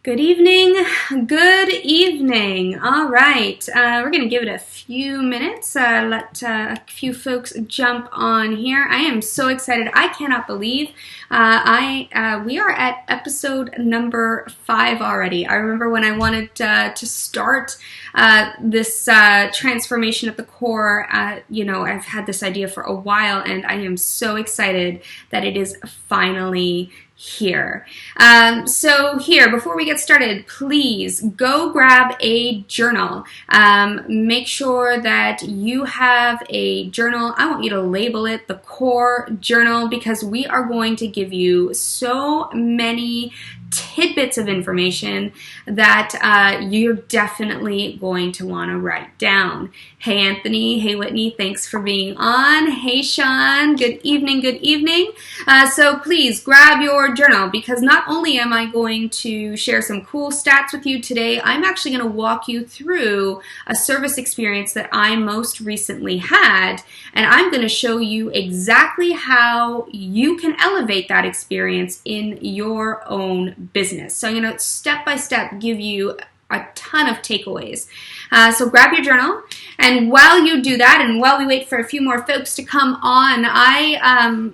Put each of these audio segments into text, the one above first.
Good evening. Good evening. All right. We're going to give it a few minutes, let a few folks jump on here. I am so excited. I cannot believe we are at episode number 5 already. I remember when I wanted to start this transformation at the core. I've had this idea for a while, and I am so excited that it is finally here. Before we get started, please go grab a journal. Make sure that you have a journal. I want you to label it the Core Journal because we are going to give you so many tidbits of information that you're definitely going to want to write down. Hey Anthony, hey Whitney, thanks for being on. Hey Sean, good evening, good evening. So please grab your journal because not only am I going to share some cool stats with you today, I'm actually going to walk you through a service experience that I most recently had, and I'm going to show you exactly how you can elevate that experience in your own business. So I'm going to step by step give you a ton of takeaways. So grab your journal, and while you do that, and while we wait for a few more folks to come on, I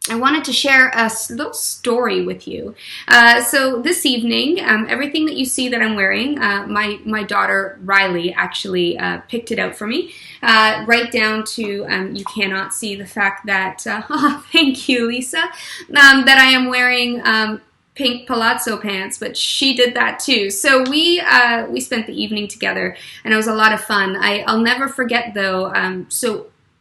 wanted to share a little story with you. So this evening, everything that you see that I'm wearing, my daughter Riley actually picked it out for me, right down to you cannot see the fact that, thank you, Lisa, that I am wearing pink palazzo pants, but she did that too. So we spent the evening together, and it was a lot of fun. I'll never forget though.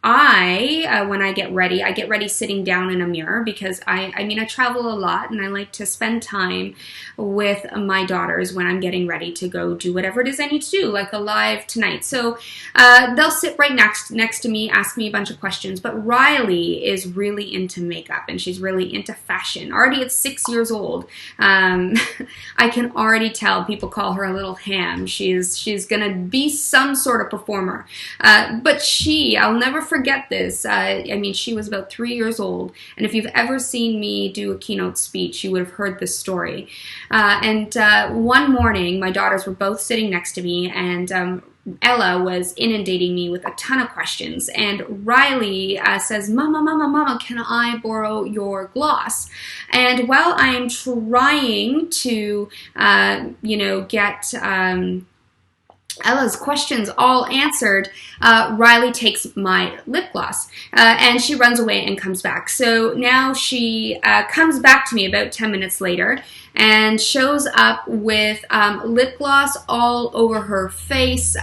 When I get ready sitting down in a mirror because I travel a lot and I like to spend time with my daughters when I'm getting ready to go do whatever it is I need to do, like a live tonight. So they'll sit right next to me, ask me a bunch of questions. But Riley is really into makeup and she's really into fashion. Already at 6 years old, I can already tell people call her a little ham. She's gonna be some sort of performer. But I'll never forget this. She was about 3 years old, and if you've ever seen me do a keynote speech, you would have heard this story. One morning, my daughters were both sitting next to me, and Ella was inundating me with a ton of questions, and Riley says, Mama, can I borrow your gloss? And while I am trying to, get Ella's questions all answered, Riley takes my lip gloss and she runs away and comes back. So now she comes back to me about 10 minutes later and shows up with lip gloss all over her face,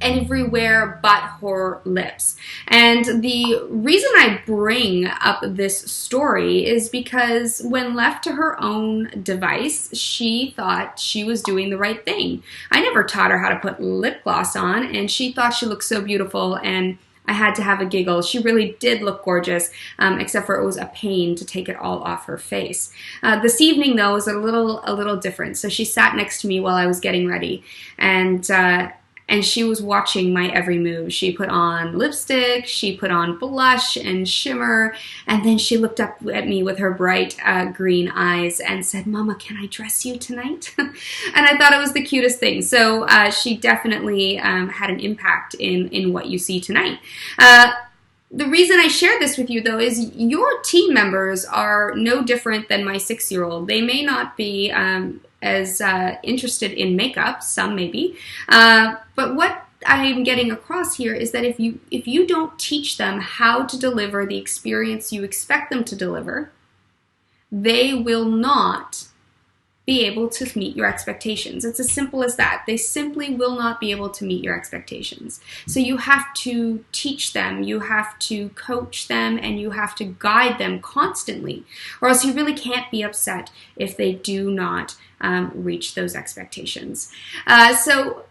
everywhere but her lips. And the reason I bring up this story is because when left to her own device, she thought she was doing the right thing. I never taught her how to put lip gloss on, and she thought she looked so beautiful, and I had to have a giggle. She really did look gorgeous, except for it was a pain to take it all off her face. This evening, though, was a little different. So she sat next to me while I was getting ready, and she was watching my every move. She put on lipstick, she put on blush and shimmer, and then she looked up at me with her bright green eyes and said, Mama, can I dress you tonight? And I thought it was the cutest thing. So she definitely had an impact in what you see tonight. The reason I share this with you, though, is your team members are no different than my 6-year-old. They may not be as interested in makeup, some maybe, but what I'm getting across here is that if you don't teach them how to deliver the experience you expect them to deliver, they will not be able to meet your expectations. It's as simple as that. They simply will not be able to meet your expectations. So you have to teach them, you have to coach them, and you have to guide them constantly, or else you really can't be upset if they do not reach those expectations. So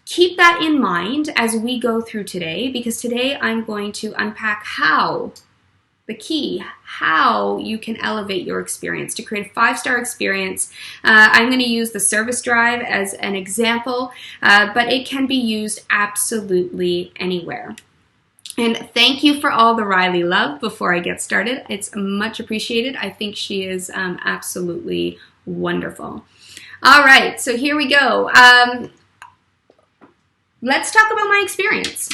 keep that in mind as we go through today, because today I'm going to unpack how you can elevate your experience to create a 5-star experience. I'm going to use the Service Drive as an example, but it can be used absolutely anywhere. And thank you for all the Riley love before I get started. It's much appreciated. I think she is absolutely wonderful. All right, so here we go. Let's talk about my experience.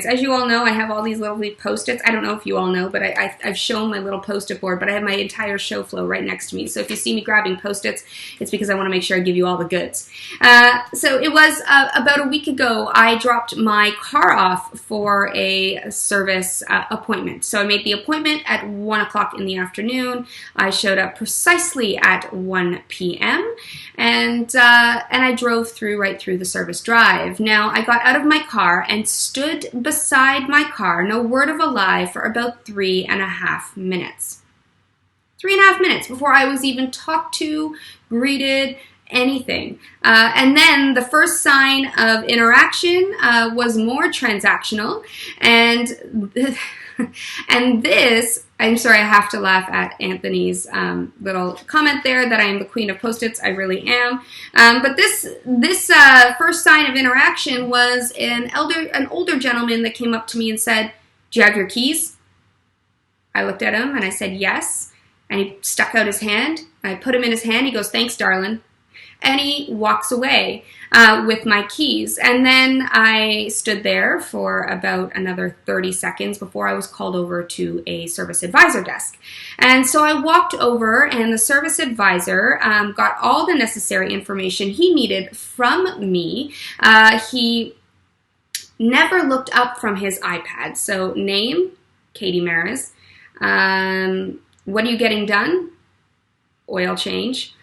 As you all know, I have all these lovely Post-its. I don't know if you all know, but I've shown my little Post-it board, but I have my entire show flow right next to me. So if you see me grabbing Post-its, it's because I want to make sure I give you all the goods. So it was about a week ago, I dropped my car off for a service appointment. So I made the appointment at 1 o'clock in the afternoon. I showed up precisely at 1 p.m. And I drove right through the service drive. Now, I got out of my car and stood beside my car, no word of a lie, for about 3.5 minutes. 3.5 minutes before I was even talked to, greeted, anything. And then the first sign of interaction was more transactional. And this, I'm sorry, I have to laugh at Anthony's little comment there that I am the queen of Post-its. I really am. But this first sign of interaction was an older gentleman that came up to me and said, "Do you have your keys?" I looked at him and I said, "Yes." And he stuck out his hand. I put him in his hand. He goes, "Thanks, darling." And he walks away with my keys. And then I stood there for about another 30 seconds before I was called over to a service advisor desk. And so I walked over, and the service advisor got all the necessary information he needed from me. He never looked up from his iPad. So name, Katie Maris. What are you getting done? Oil change.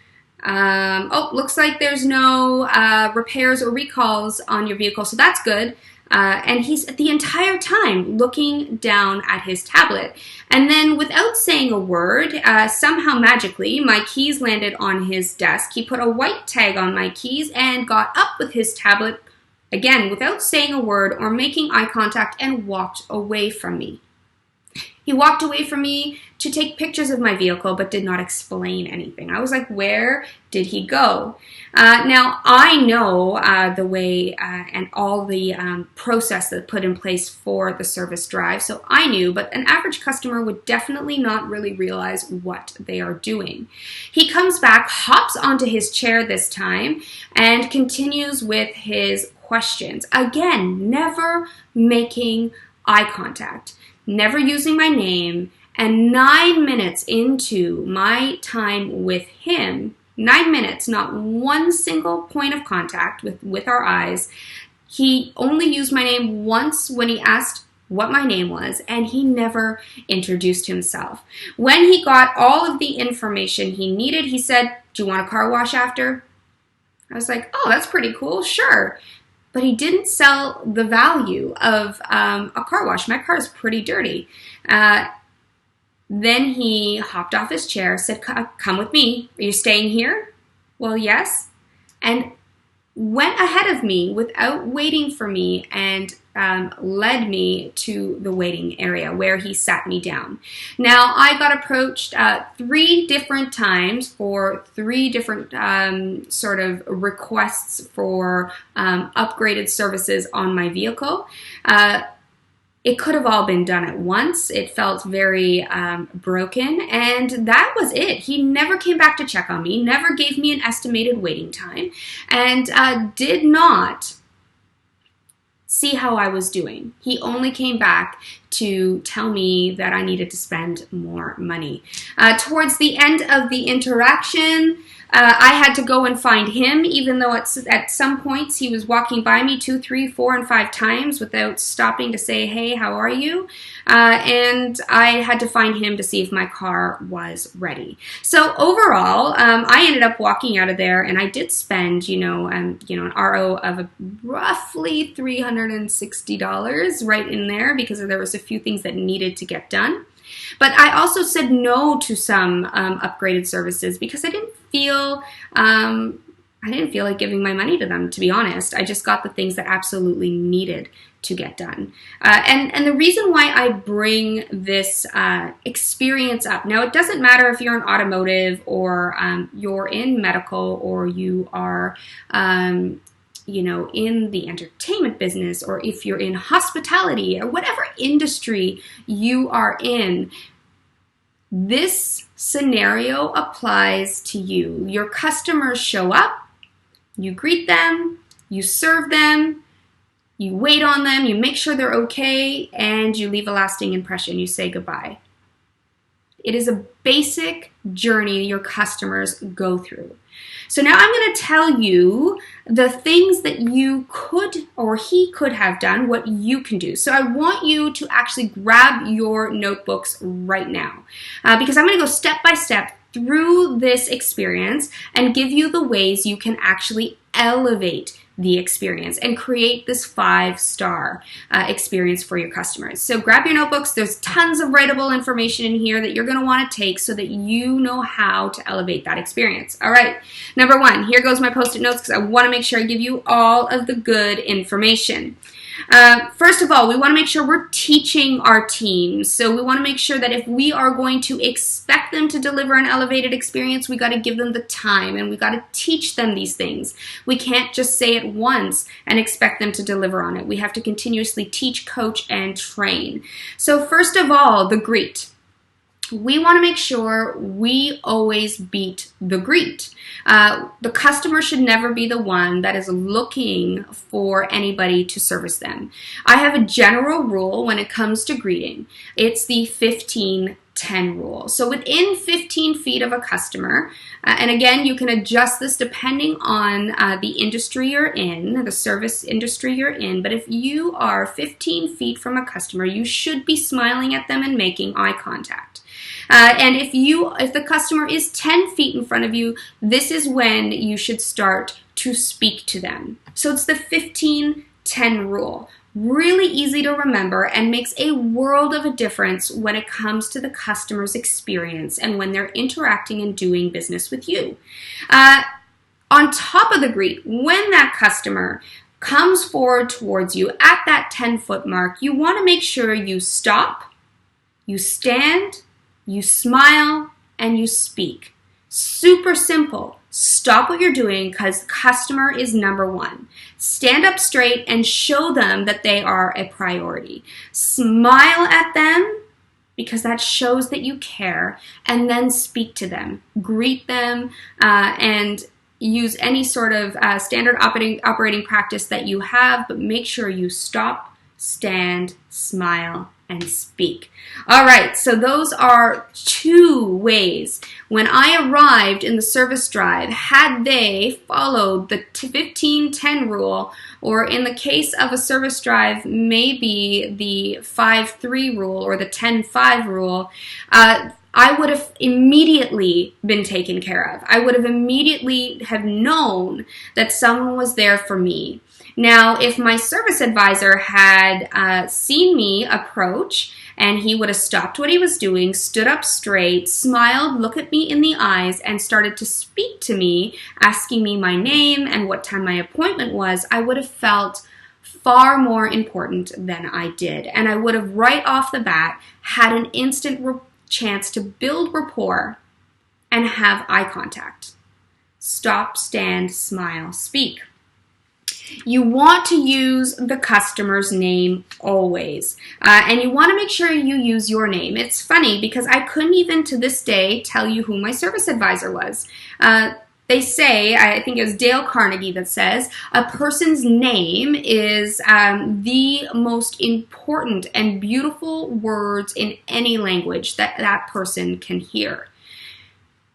Looks like there's no repairs or recalls on your vehicle, so that's good. And he's the entire time looking down at his tablet. And then without saying a word, somehow magically, my keys landed on his desk. He put a white tag on my keys and got up with his tablet, again, without saying a word or making eye contact, and walked away from me. He walked away from me to take pictures of my vehicle, but did not explain anything. I was like, where did he go? Now, I know the way and all the process that put in place for the service drive, so I knew, but an average customer would definitely not really realize what they are doing. He comes back, hops onto his chair this time, and continues with his questions. Again, never making eye contact, never using my name, and 9 minutes into my time with him, 9 minutes, not one single point of contact with our eyes. He only used my name once when he asked what my name was, and he never introduced himself. When he got all of the information he needed, he said, "Do you want a car wash after?" I was like, "Oh, that's pretty cool, sure." But he didn't sell the value of a car wash. My car is pretty dirty. Then he hopped off his chair, said, "Come with me. Are you staying here?" Well, yes. And went ahead of me without waiting for me and led me to the waiting area where he sat me down. Now, I got approached 3 different times for 3 different sort of requests for upgraded services on my vehicle. It could have all been done at once. It felt very broken, and that was it. He never came back to check on me, never gave me an estimated waiting time, and did not see how I was doing. He only came back to tell me that I needed to spend more money. Towards the end of the interaction, I had to go and find him, even though at some points he was walking by me 2, 3, 4, and 5 times without stopping to say, "Hey, how are you?" And I had to find him to see if my car was ready. So overall, I ended up walking out of there, and I did spend, an RO of roughly $360 right in there, because there was a few things that needed to get done. But I also said no to some upgraded services because I didn't feel like giving my money to them, to be honest. I just got the things that absolutely needed to get done. And the reason why I bring this experience up, now it doesn't matter if you're in automotive or you're in medical or you are in the entertainment business, or if you're in hospitality or whatever industry you are in, This scenario applies to you. Your customers show up, you greet them, you serve them, you wait on them, you make sure they're okay, and you leave a lasting impression. You say goodbye. It is a basic journey your customers go through. So now I'm going to tell you the things that you could or he could have done, what you can do. So I want you to actually grab your notebooks right now because I'm going to go step by step through this experience and give you the ways you can actually elevate the experience and create this 5-star experience for your customers. So grab your notebooks. There's tons of writable information in here that you're going to want to take so that you know how to elevate that experience. All right, number 1, here goes my post-it notes because I want to make sure I give you all of the good information. First of all, we want to make sure we're teaching our teams. So we want to make sure that if we are going to expect them to deliver an elevated experience, we got to give them the time and we got to teach them these things. We can't just say it once and expect them to deliver on it. We have to continuously teach, coach, and train. So first of all, the greet. We want to make sure we always beat the greet. The customer should never be the one that is looking for anybody to service them. I have a general rule when it comes to greeting. It's the 15-10 rule. So within 15 feet of a customer, and again, you can adjust this depending on the industry you're in, the service industry you're in, but if you are 15 feet from a customer, you should be smiling at them and making eye contact. And if the customer is 10 feet in front of you, this is when you should start to speak to them. So it's the 15-10 rule. Really easy to remember and makes a world of a difference when it comes to the customer's experience and when they're interacting and doing business with you. On top of the greet, when that customer comes forward towards you at that 10-foot mark, you want to make sure you stop, you stand, you smile, and you speak. Super simple. Stop what you're doing because customer is number 1. Stand up straight and show them that they are a priority. Smile at them because that shows that you care, and then speak to them. Greet them and use any sort of standard operating practice that you have, but make sure you stop, stand, smile, and speak. All right, so those are 2 ways. When I arrived in the service drive, had they followed the 15-10 rule, or in the case of a service drive, maybe the 5-3 rule or the 10-5 rule, I would have immediately been taken care of. I would have immediately have known that someone was there for me. Now, if my service advisor had seen me approach and he would have stopped what he was doing, stood up straight, smiled, looked at me in the eyes, and started to speak to me, asking me my name and what time my appointment was, I would have felt far more important than I did. And I would have right off the bat had an instant chance to build rapport and have eye contact. Stop, stand, smile, speak. You want to use the customer's name always, and you want to make sure you use your name. It's funny because I couldn't even to this day tell you who my service advisor was. They say, I think it was Dale Carnegie that says, a person's name is the most important and beautiful words in any language that that person can hear.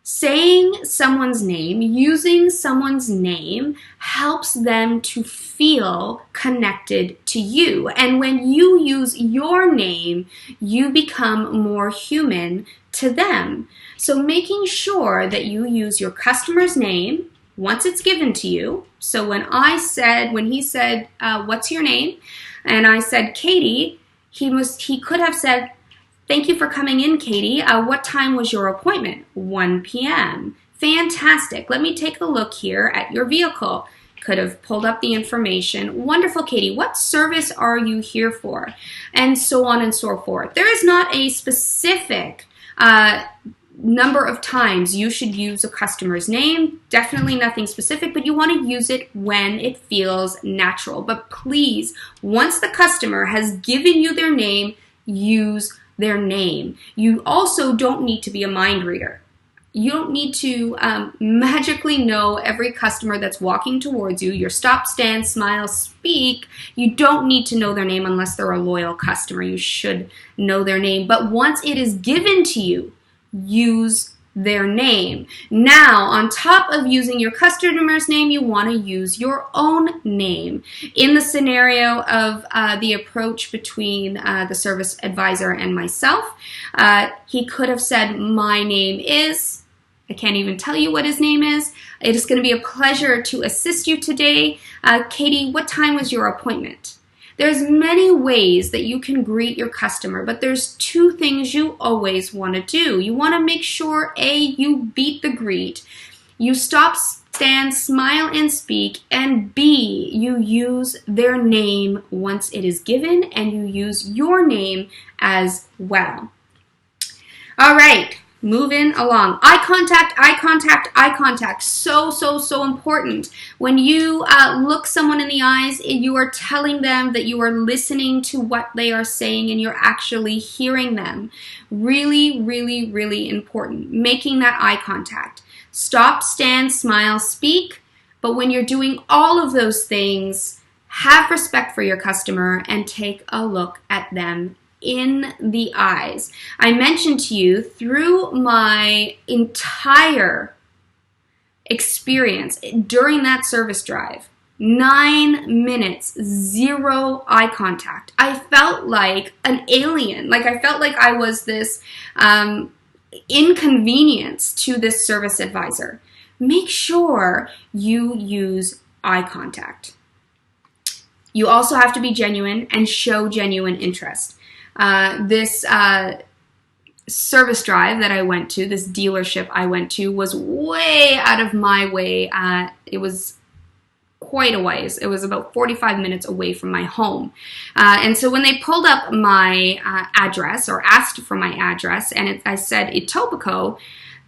Saying someone's name, using someone's name, helps them to feel connected to you. And when you use your name, you become more human to them. So making sure that you use your customer's name once it's given to you. So when he said, what's your name? And I said, Katie, he could have said, thank you for coming in, Katie. What time was your appointment? 1 p.m. Fantastic. Let me take a look here at your vehicle. Could have pulled up the information. Wonderful, Katie. What service are you here for? And so on and so forth. There is not a specific number of times you should use a customer's name. Definitely nothing specific, but you want to use it when it feels natural. But please, once the customer has given you their name, use their name. You also don't need to be a mind reader. You don't need to magically know every customer that's walking towards you. Your stop, stand, smile, speak. You don't need to know their name unless they're a loyal customer. You should know their name. But once it is given to you, use their name. Now, on top of using your customer's name, you want to use your own name. In the scenario of the approach between the service advisor and myself, he could have said, my name is, I can't even tell you what his name is. It is going to be a pleasure to assist you today. Katie, what time was your appointment? There's many ways that you can greet your customer, but there's two things you always want to do. You want to make sure, A, you beat the greet, you stop, stand, smile, and speak, and B, you use their name once it is given, and you use your name as well. All right. Moving along. Eye contact, eye contact, eye contact. So important. When you look someone in the eyes, you are telling them that you are listening to what they are saying and you're actually hearing them. Really important. Making that eye contact. Stop, stand, smile, speak. But when you're doing all of those things, have respect for your customer and take a look at them in the eyes. I mentioned to you through my entire experience during that service drive, 9 minutes, 0 eye contact. I felt like an alien. Like I felt like I was this inconvenience to this service advisor. Make sure you use eye contact. You also have to be genuine and show genuine interest. This service drive that I went to, this dealership I went to, was way out of my way. It was quite a ways. It was about 45 minutes away from my home. And so when they pulled up my address or asked for my address and I said Etobicoke,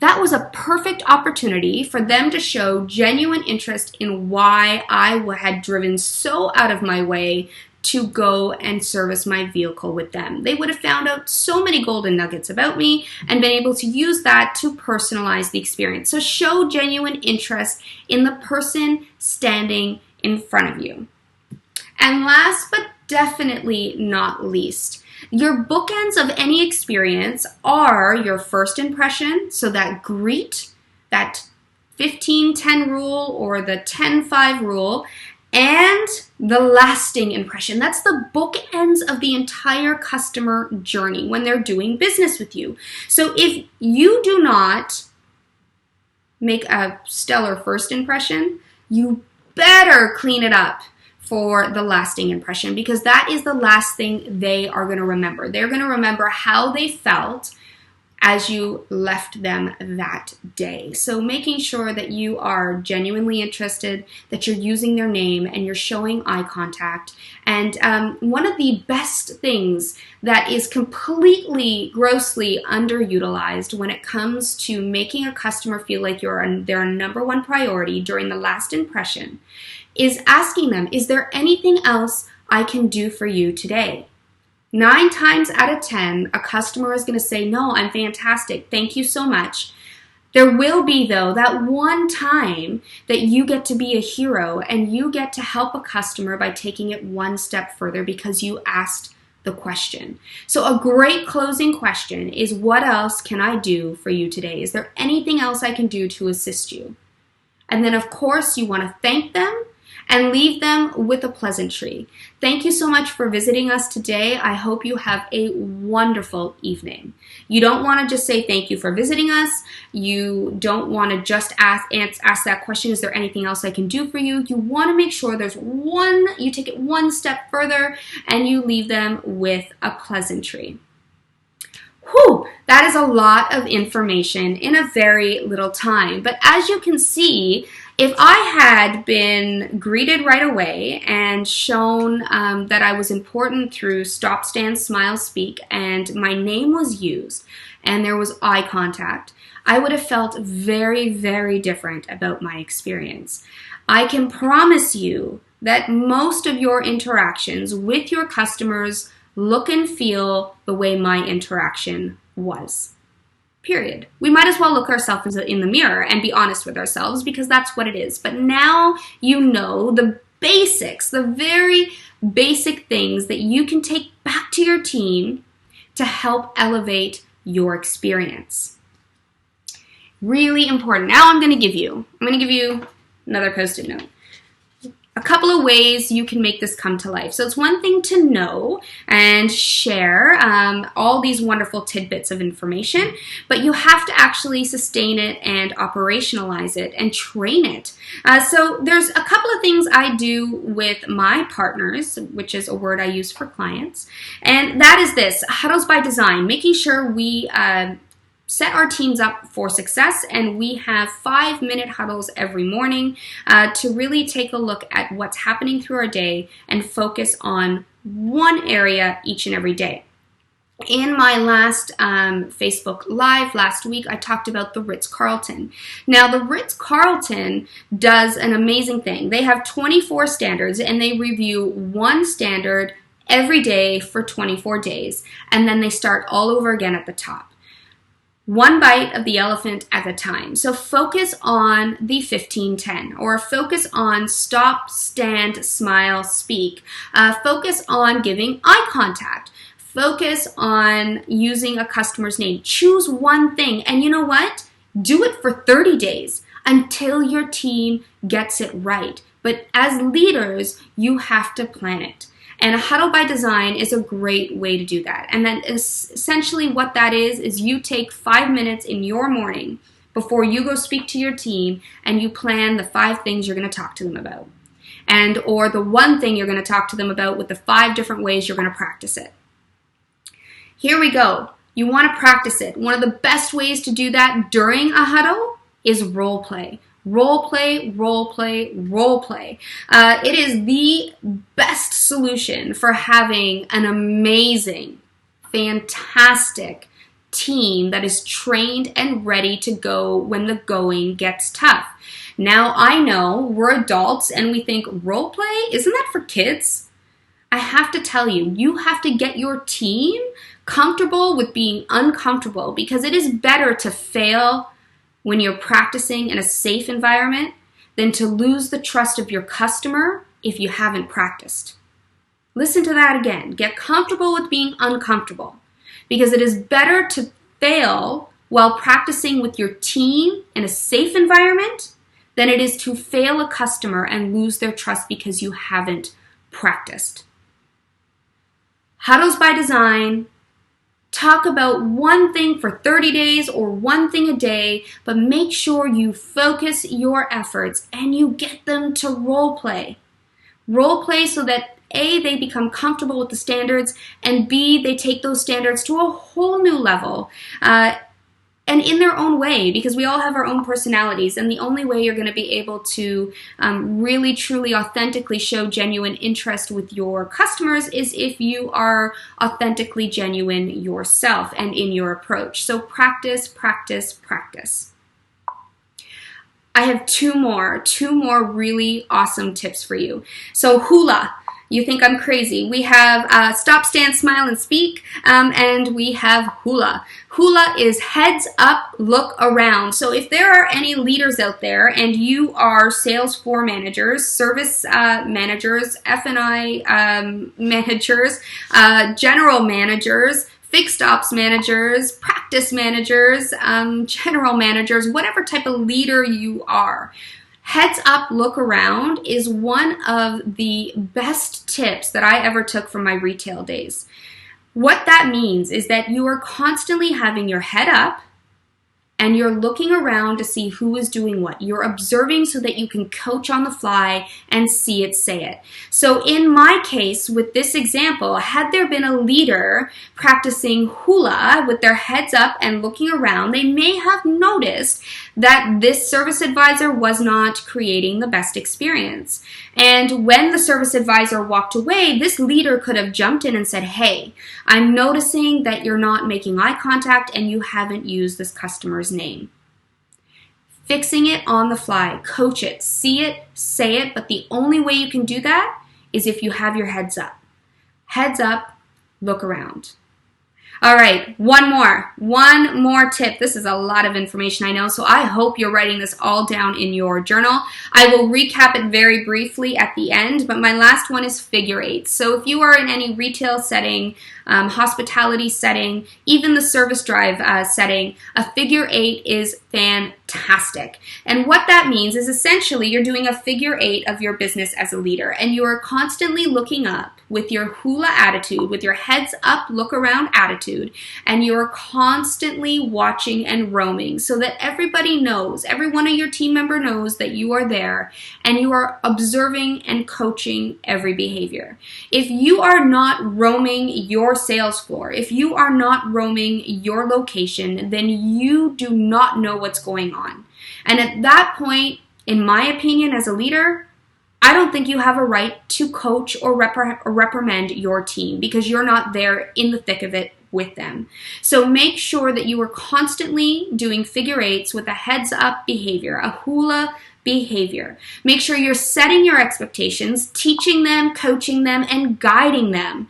that was a perfect opportunity for them to show genuine interest in why I had driven so out of my way to go and service my vehicle with them. They would have found out so many golden nuggets about me and been able to use that to personalize the experience. So show genuine interest in the person standing in front of you. And last but definitely not least, your bookends of any experience are your first impression, so that greet, that 15-10 rule or the 10-5 rule, and the lasting impression. That's the bookends of the entire customer journey when they're doing business with you. So if you do not make a stellar first impression, you better clean it up for the lasting impression, because that is the last thing they are going to remember. They're going to remember how they felt as you left them that day. So making sure that you are genuinely interested, that you're using their name and you're showing eye contact. And one of the best things that is completely grossly underutilized when it comes to making a customer feel like they're a number one priority during the last impression is asking them, is there anything else I can do for you today? 9 times out of 10, a customer is going to say, no, I'm fantastic. Thank you so much. There will be, though, that one time that you get to be a hero and you get to help a customer by taking it one step further because you asked the question. So a great closing question is, what else can I do for you today? Is there anything else I can do to assist you? And then, of course, you want to thank them and leave them with a pleasantry. Thank you so much for visiting us today. I hope you have a wonderful evening. You don't want to just say thank you for visiting us. You don't want to just ask that question, is there anything else I can do for you? You want to make sure you take it one step further and you leave them with a pleasantry. Whew, that is a lot of information in a very little time. But as you can see, if I had been greeted right away and shown that I was important through stop, stand, smile, speak, and my name was used, and there was eye contact, I would have felt very, very different about my experience. I can promise you that most of your interactions with your customers look and feel the way my interaction was. Period. We might as well look ourselves in the mirror and be honest with ourselves, because that's what it is. But now you know the basics, the very basic things that you can take back to your team to help elevate your experience. Really important. Now I'm going to give you another Post-it note. A couple of ways you can make this come to life. So it's one thing to know and share all these wonderful tidbits of information, but you have to actually sustain it and operationalize it and train it. So there's a couple of things I do with my partners, which is a word I use for clients, and that is this: huddles by design, making sure we set our teams up for success, and we have 5-minute huddles every morning to really take a look at what's happening through our day and focus on one area each and every day. In my last Facebook Live last week, I talked about the Ritz-Carlton. Now, the Ritz-Carlton does an amazing thing. They have 24 standards, and they review one standard every day for 24 days, and then they start all over again at the top. One bite of the elephant at a time. So focus on the 15-10, or focus on stop, stand, smile, speak. Focus on giving eye contact. Focus on using a customer's name. Choose one thing, and you know what? Do it for 30 days until your team gets it right. But as leaders, you have to plan it. And a huddle by design is a great way to do that. And then essentially what that is you take 5 minutes in your morning before you go speak to your team, and you plan the 5 things you're going to talk to them about. Or the one thing you're going to talk to them about with the 5 different ways you're going to practice it. Here we go. You want to practice it. One of the best ways to do that during a huddle is role play. Role play, role play, role play. It is the best solution for having an amazing, fantastic team that is trained and ready to go when the going gets tough. Now, I know we're adults and we think, role play? Isn't that for kids? I have to tell you, you have to get your team comfortable with being uncomfortable, because it is better to fail when you're practicing in a safe environment than to lose the trust of your customer if you haven't practiced. Listen to that again. Get comfortable with being uncomfortable, because it is better to fail while practicing with your team in a safe environment than it is to fail a customer and lose their trust because you haven't practiced. Huddles by design. Talk about one thing for 30 days or one thing a day, but make sure you focus your efforts and you get them to role play. Role play so that A, they become comfortable with the standards, and B, they take those standards to a whole new level. And in their own way, because we all have our own personalities, and the only way you're going to be able to really, truly, authentically show genuine interest with your customers is if you are authentically genuine yourself and in your approach. So practice, practice, practice. I have two more really awesome tips for you. So hula. You think I'm crazy. We have stop, stand, smile, and speak, and we have hula. Hula is heads up, look around. So if there are any leaders out there and you are sales floor managers, service managers, F&I managers, general managers, fixed ops managers, practice managers, general managers, whatever type of leader you are, heads up, look around is one of the best tips that I ever took from my retail days. What that means is that you are constantly having your head up and you're looking around to see who is doing what. You're observing so that you can coach on the fly and see it, say it. So in my case, with this example, had there been a leader practicing hula with their heads up and looking around, they may have noticed that this service advisor was not creating the best experience. And when the service advisor walked away, this leader could have jumped in and said, hey, I'm noticing that you're not making eye contact and you haven't used this customer's name. Fixing it on the fly, coach it, see it, say it, but the only way you can do that is if you have your heads up. Heads up, look around. All right, one more tip. This is a lot of information, I know, so I hope you're writing this all down in your journal. I will recap it very briefly at the end, but my last one is figure eights. So if you are in any retail setting, hospitality setting, even the service drive setting, a figure eight is fantastic. And what that means is essentially you're doing a figure eight of your business as a leader, and you are constantly looking up with your hula attitude, with your heads up, look around attitude, and you're constantly watching and roaming so that everybody knows, every one of your team member knows that you are there and you are observing and coaching every behavior. If you are not roaming your sales floor, if you are not roaming your location, then you do not know what's going on. And at that point, in my opinion, as a leader, I don't think you have a right to coach or reprimand your team because you're not there in the thick of it with them. So make sure that you are constantly doing figure eights with a heads up behavior, a hula behavior. Make sure you're setting your expectations, teaching them, coaching them, and guiding them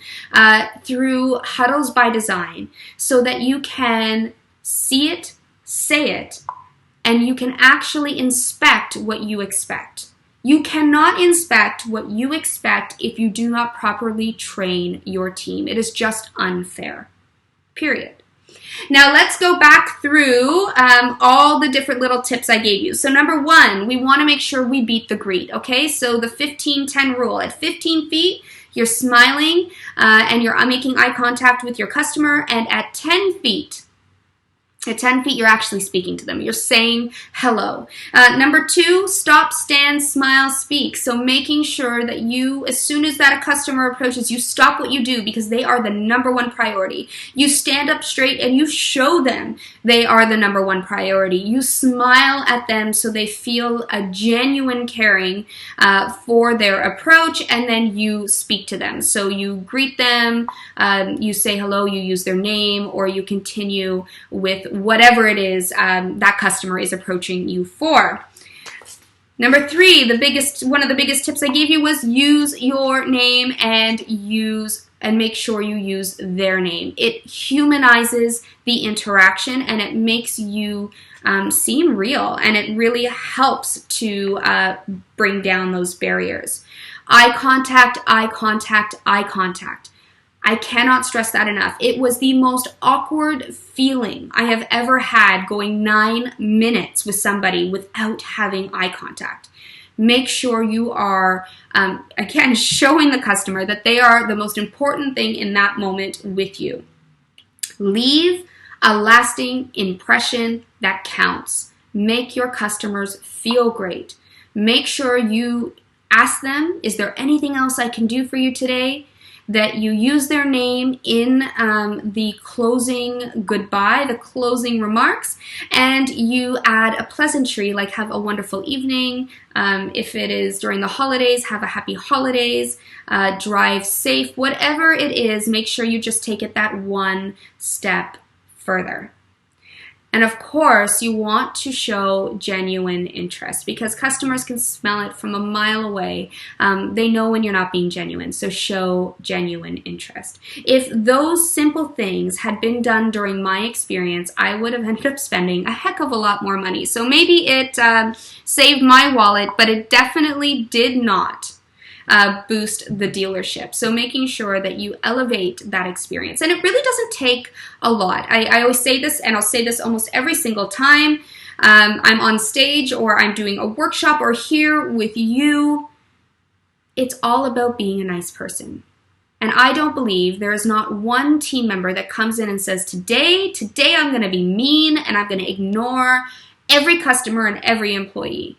through huddles by design so that you can see it, say it, and you can actually inspect what you expect. You cannot inspect what you expect if you do not properly train your team. It is just unfair. Period. Now let's go back through all the different little tips I gave you. So number one, we want to make sure we beat the greet, okay? So the 15-10 rule. At 15 feet, you're smiling and you're making eye contact with your customer, and at 10 feet, you're actually speaking to them. You're saying hello. Number two, stop, stand, smile, speak. So making sure that you, as soon as that a customer approaches, you stop what you do because they are the number one priority. You stand up straight and you show them they are the number one priority. You smile at them so they feel a genuine caring for their approach, and then you speak to them. So you greet them, you say hello, you use their name, or you continue with whatever it is that customer is approaching you for. Number three, one of the biggest tips I gave you was use your name and make sure you use their name. It humanizes the interaction and it makes you seem real, and it really helps to bring down those barriers. Eye contact, eye contact, eye contact. I cannot stress that enough. It was the most awkward feeling I have ever had going 9 minutes with somebody without having eye contact. Make sure you are, again, showing the customer that they are the most important thing in that moment with you. Leave a lasting impression that counts. Make your customers feel great. Make sure you ask them, is there anything else I can do for you today? That you use their name in the closing goodbye, the closing remarks, and you add a pleasantry like have a wonderful evening. If it is during the holidays, have a happy holidays, drive safe, whatever it is, make sure you just take it that one step further. And of course, you want to show genuine interest because customers can smell it from a mile away. They know when you're not being genuine, so show genuine interest. If those simple things had been done during my experience, I would have ended up spending a heck of a lot more money. So maybe it saved my wallet, but it definitely did not boost the dealership. So making sure that you elevate that experience. And it really doesn't take a lot. I always say this, and I'll say this almost every single time I'm on stage or I'm doing a workshop or here with you. It's all about being a nice person. And I don't believe there is not one team member that comes in and says, today I'm going to be mean and I'm going to ignore every customer and every employee.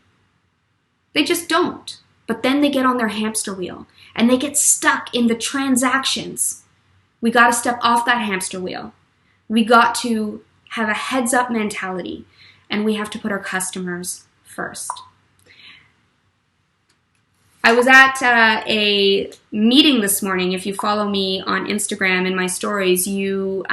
They just don't. But then they get on their hamster wheel and they get stuck in the transactions. We got to step off that hamster wheel. We got to have a heads up mentality, and we have to put our customers first. I was at a meeting this morning. If you follow me on Instagram in my stories, you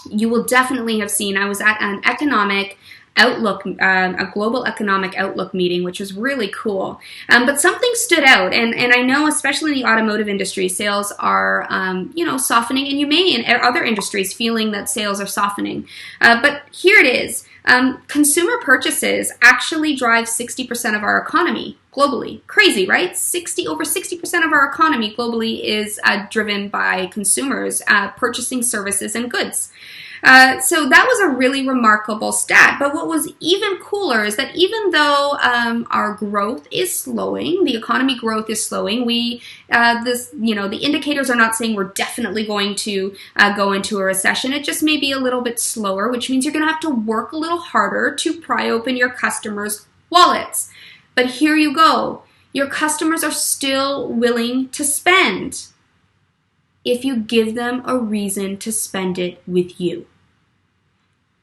will definitely have seen I was at an economic outlook, a global economic outlook meeting, which was really cool. But something stood out, and I know especially in the automotive industry, sales are, softening, and you may in other industries feeling that sales are softening. But here it is. Consumer purchases actually drive 60% of our economy globally. Crazy, right? Over 60% of our economy globally is driven by consumers purchasing services and goods. So that was a really remarkable stat. But what was even cooler is that even though our growth is slowing, the economy growth is slowing, the indicators are not saying we're definitely going to go into a recession. It just may be a little bit slower, which means you're going to have to work a little harder to pry open your customers' wallets. But here you go. Your customers are still willing to spend if you give them a reason to spend it with you.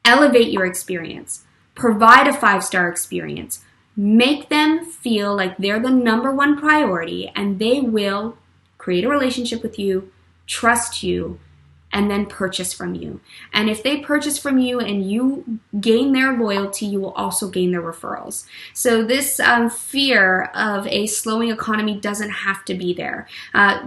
Elevate your experience. Provide a 5-star experience. Make them feel like they're the number one priority, and they will create a relationship with you, trust you, and then purchase from you. And if they purchase from you and you gain their loyalty, you will also gain their referrals. So this fear of a slowing economy doesn't have to be there.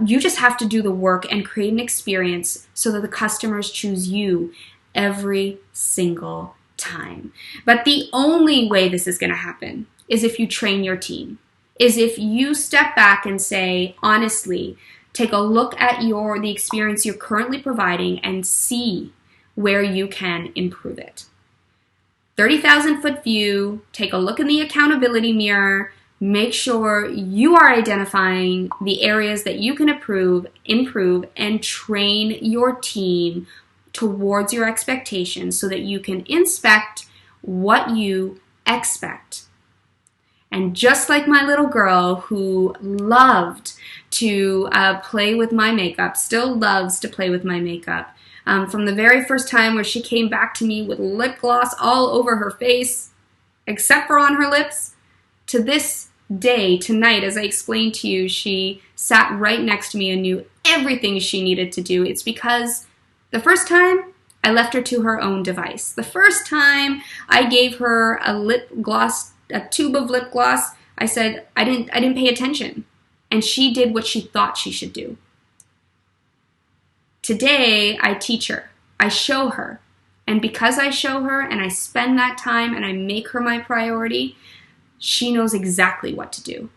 You just have to do the work and create an experience so that the customers choose you every single time. But the only way this is going to happen is if you train your team, is if you step back and say, honestly, take a look at the experience you're currently providing and see where you can improve it. 30,000-foot view, take a look in the accountability mirror, make sure you are identifying the areas that you can improve, and train your team towards your expectations so that you can inspect what you expect. And just like my little girl who loved to play with my makeup, still loves to play with my makeup, from the very first time where she came back to me with lip gloss all over her face, except for on her lips, to this day, tonight, as I explained to you, she sat right next to me and knew everything she needed to do. It's because the first time, I left her to her own device. The first time I gave her a tube of lip gloss, I said, I didn't pay attention. And she did what she thought she should do. Today, I teach her. I show her. And because I show her and I spend that time and I make her my priority, she knows exactly what to do.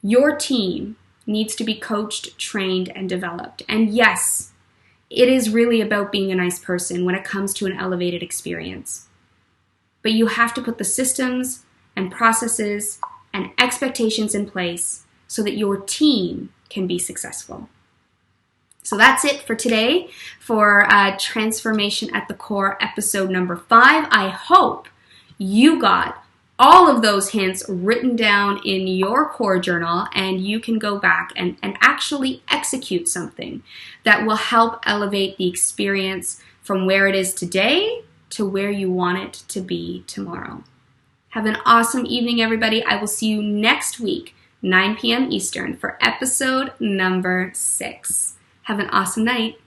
Your team needs to be coached, trained, and developed. And yes, it is really about being a nice person when it comes to an elevated experience. But you have to put the systems and processes and expectations in place so that your team can be successful. So that's it for today for Transformation at the Core episode number 5. I hope you got all of those hints written down in your core journal and you can go back and actually execute something that will help elevate the experience from where it is today to where you want it to be tomorrow. Have an awesome evening, everybody. I will see you next week, 9 p.m. Eastern, for episode number 6. Have an awesome night.